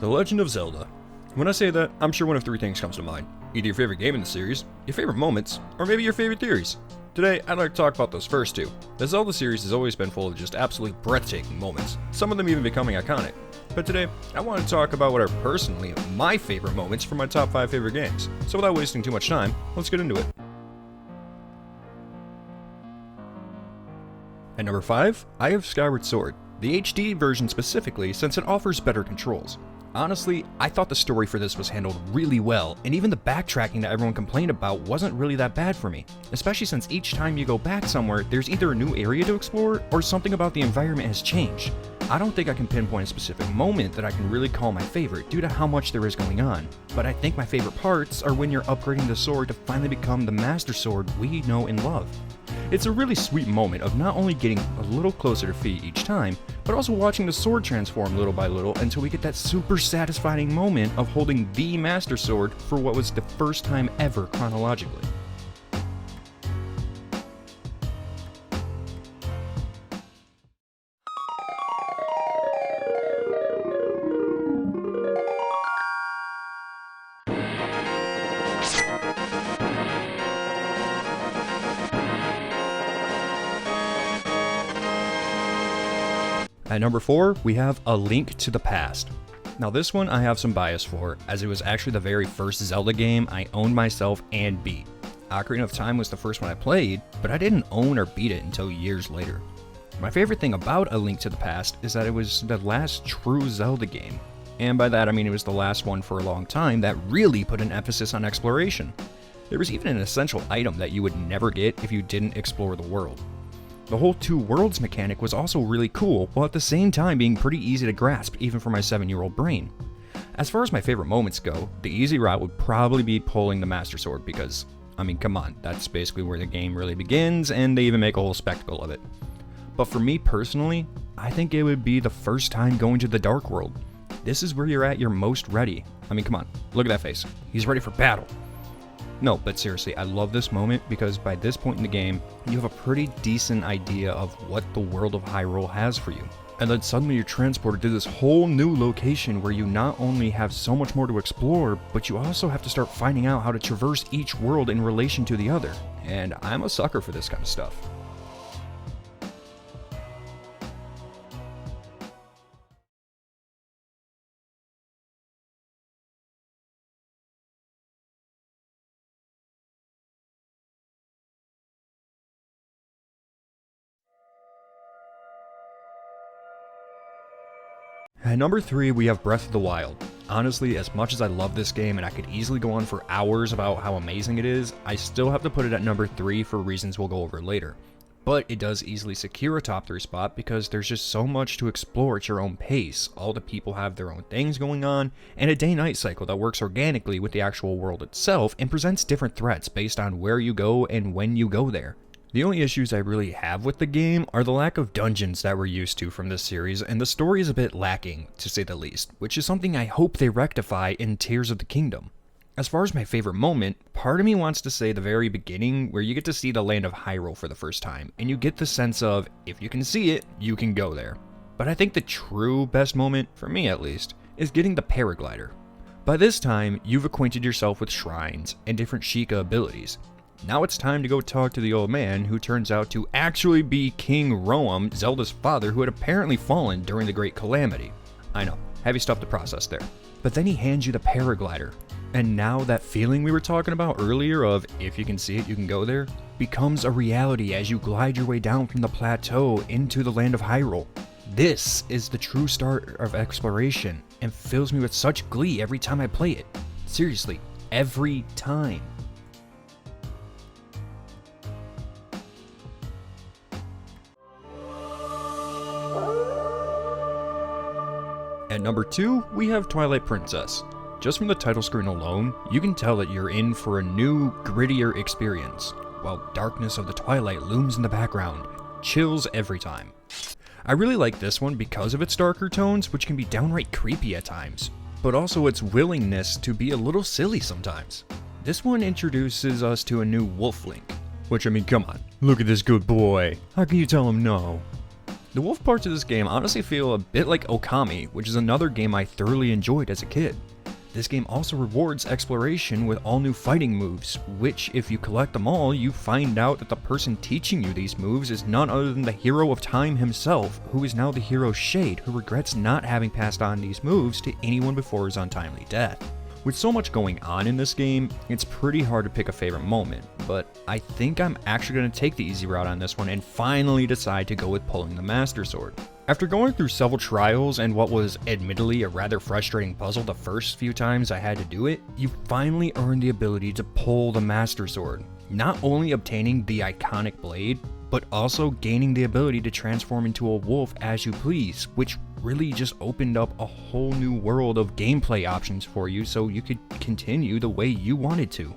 The Legend of Zelda. When I say that, I'm sure one of three things comes to mind. Either your favorite game in the series, your favorite moments, or maybe your favorite theories. Today, I'd like to talk about those first two. The Zelda series has always been full of just absolutely breathtaking moments, some of them even becoming iconic. But today, I want to talk about what are personally my favorite moments from my top 5 favorite games. So without wasting too much time, let's get into it. At number 5, I have Skyward Sword. The HD version specifically, since it offers better controls. Honestly, I thought the story for this was handled really well, and even the backtracking that everyone complained about wasn't really that bad for me, especially since each time you go back somewhere, there's either a new area to explore, or something about the environment has changed. I don't think I can pinpoint a specific moment that I can really call my favorite due to how much there is going on, but I think my favorite parts are when you're upgrading the sword to finally become the Master Sword we know and love. It's a really sweet moment of not only getting a little closer to Fi each time, but also watching the sword transform little by little until we get that super satisfying moment of holding the Master Sword for what was the first time ever chronologically. At number 4, we have A Link to the Past. Now this one I have some bias for, as it was actually the very first Zelda game I owned myself and beat. Ocarina of Time was the first one I played, but I didn't own or beat it until years later. My favorite thing about A Link to the Past is that it was the last true Zelda game. And by that I mean it was the last one for a long time that really put an emphasis on exploration. There was even an essential item that you would never get if you didn't explore the world. The whole two worlds mechanic was also really cool, while at the same time being pretty easy to grasp even for my 7-year-old brain. As far as my favorite moments go, the easy route would probably be pulling the Master Sword because, I mean come on, that's basically where the game really begins and they even make a whole spectacle of it. But for me personally, I think it would be the first time going to the Dark World. This is where you're at your most ready. I mean come on, look at that face. He's ready for battle. No, but seriously, I love this moment because by this point in the game, you have a pretty decent idea of what the world of Hyrule has for you. And then suddenly you're transported to this whole new location where you not only have so much more to explore, but you also have to start finding out how to traverse each world in relation to the other. And I'm a sucker for this kind of stuff. At number 3, we have Breath of the Wild. Honestly, as much as I love this game and I could easily go on for hours about how amazing it is, I still have to put it at number 3 for reasons we'll go over later. But it does easily secure a top 3 spot because there's just so much to explore at your own pace. All the people have their own things going on, and a day-night cycle that works organically with the actual world itself and presents different threats based on where you go and when you go there. The only issues I really have with the game are the lack of dungeons that we're used to from this series, and the story is a bit lacking, to say the least, which is something I hope they rectify in Tears of the Kingdom. As far as my favorite moment, part of me wants to say the very beginning, where you get to see the land of Hyrule for the first time, and you get the sense of, if you can see it, you can go there. But I think the true best moment, for me at least, is getting the paraglider. By this time, you've acquainted yourself with shrines and different Sheikah abilities. Now it's time to go talk to the old man who turns out to actually be King Roam, Zelda's father who had apparently fallen during the Great Calamity. I know, heavy stuff to process there. But then he hands you the paraglider. And now that feeling we were talking about earlier of if you can see it, you can go there, becomes a reality as you glide your way down from the plateau into the land of Hyrule. This is the true start of exploration and fills me with such glee every time I play it. Seriously, every time. At number 2, we have Twilight Princess. Just from the title screen alone, you can tell that you're in for a new, grittier experience, while darkness of the twilight looms in the background, chills every time. I really like this one because of its darker tones, which can be downright creepy at times, but also its willingness to be a little silly sometimes. This one introduces us to a new Wolf Link, which I mean come on, look at this good boy, how can you tell him no? The wolf parts of this game honestly feel a bit like Okami, which is another game I thoroughly enjoyed as a kid. This game also rewards exploration with all new fighting moves, which if you collect them all, you find out that the person teaching you these moves is none other than the hero of time himself, who is now the hero Shade, who regrets not having passed on these moves to anyone before his untimely death. With so much going on in this game, it's pretty hard to pick a favorite moment, but I think I'm actually going to take the easy route on this one and finally decide to go with pulling the Master Sword. After going through several trials and what was admittedly a rather frustrating puzzle the first few times I had to do it, you finally earn the ability to pull the Master Sword, not only obtaining the iconic blade, but also gaining the ability to transform into a wolf as you please, which really just opened up a whole new world of gameplay options for you so you could continue the way you wanted to.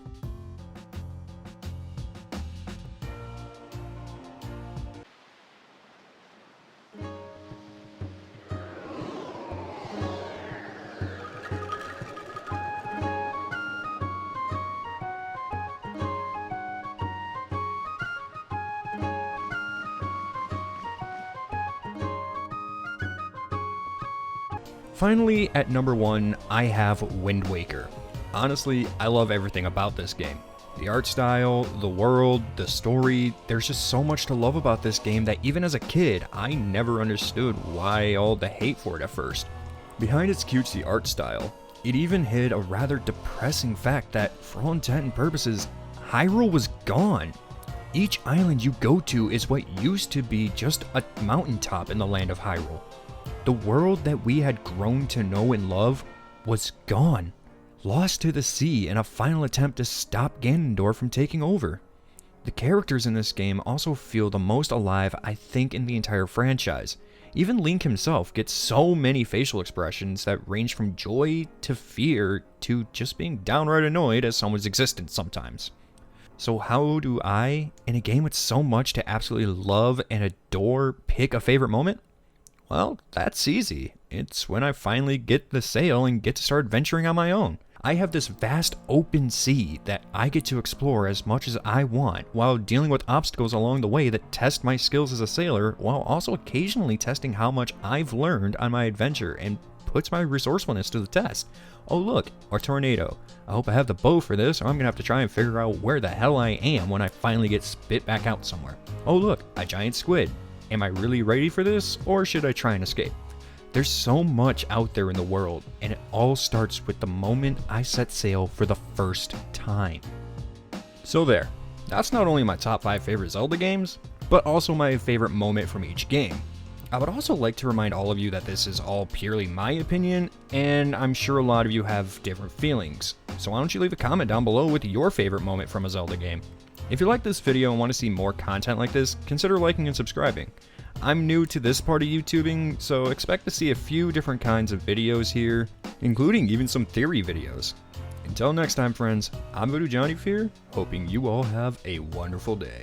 Finally, at number 1, I have Wind Waker. Honestly, I love everything about this game. The art style, the world, the story, there's just so much to love about this game that even as a kid, I never understood why all the hate for it at first. Behind its cutesy art style, it even hid a rather depressing fact that, for all intent and purposes, Hyrule was gone. Each island you go to is what used to be just a mountaintop in the land of Hyrule. The world that we had grown to know and love was gone, lost to the sea in a final attempt to stop Ganondorf from taking over. The characters in this game also feel the most alive, I think, in the entire franchise. Even Link himself gets so many facial expressions that range from joy to fear to just being downright annoyed at someone's existence sometimes. So how do I, in a game with so much to absolutely love and adore, pick a favorite moment? Well, that's easy. It's when I finally get the sail and get to start venturing on my own. I have this vast open sea that I get to explore as much as I want while dealing with obstacles along the way that test my skills as a sailor while also occasionally testing how much I've learned on my adventure and puts my resourcefulness to the test. Oh look, a tornado. I hope I have the bow for this or I'm gonna have to try and figure out where the hell I am when I finally get spit back out somewhere. Oh look, a giant squid. Am I really ready for this, or should I try and escape? There's so much out there in the world, and it all starts with the moment I set sail for the first time. So there, that's not only my top 5 favorite Zelda games, but also my favorite moment from each game. I would also like to remind all of you that this is all purely my opinion, and I'm sure a lot of you have different feelings. So why don't you leave a comment down below with your favorite moment from a Zelda game? If you like this video and want to see more content like this, consider liking and subscribing. I'm new to this part of YouTubing, so expect to see a few different kinds of videos here, including even some theory videos. Until next time friends, I'm Voodoo Johnny here, hoping you all have a wonderful day.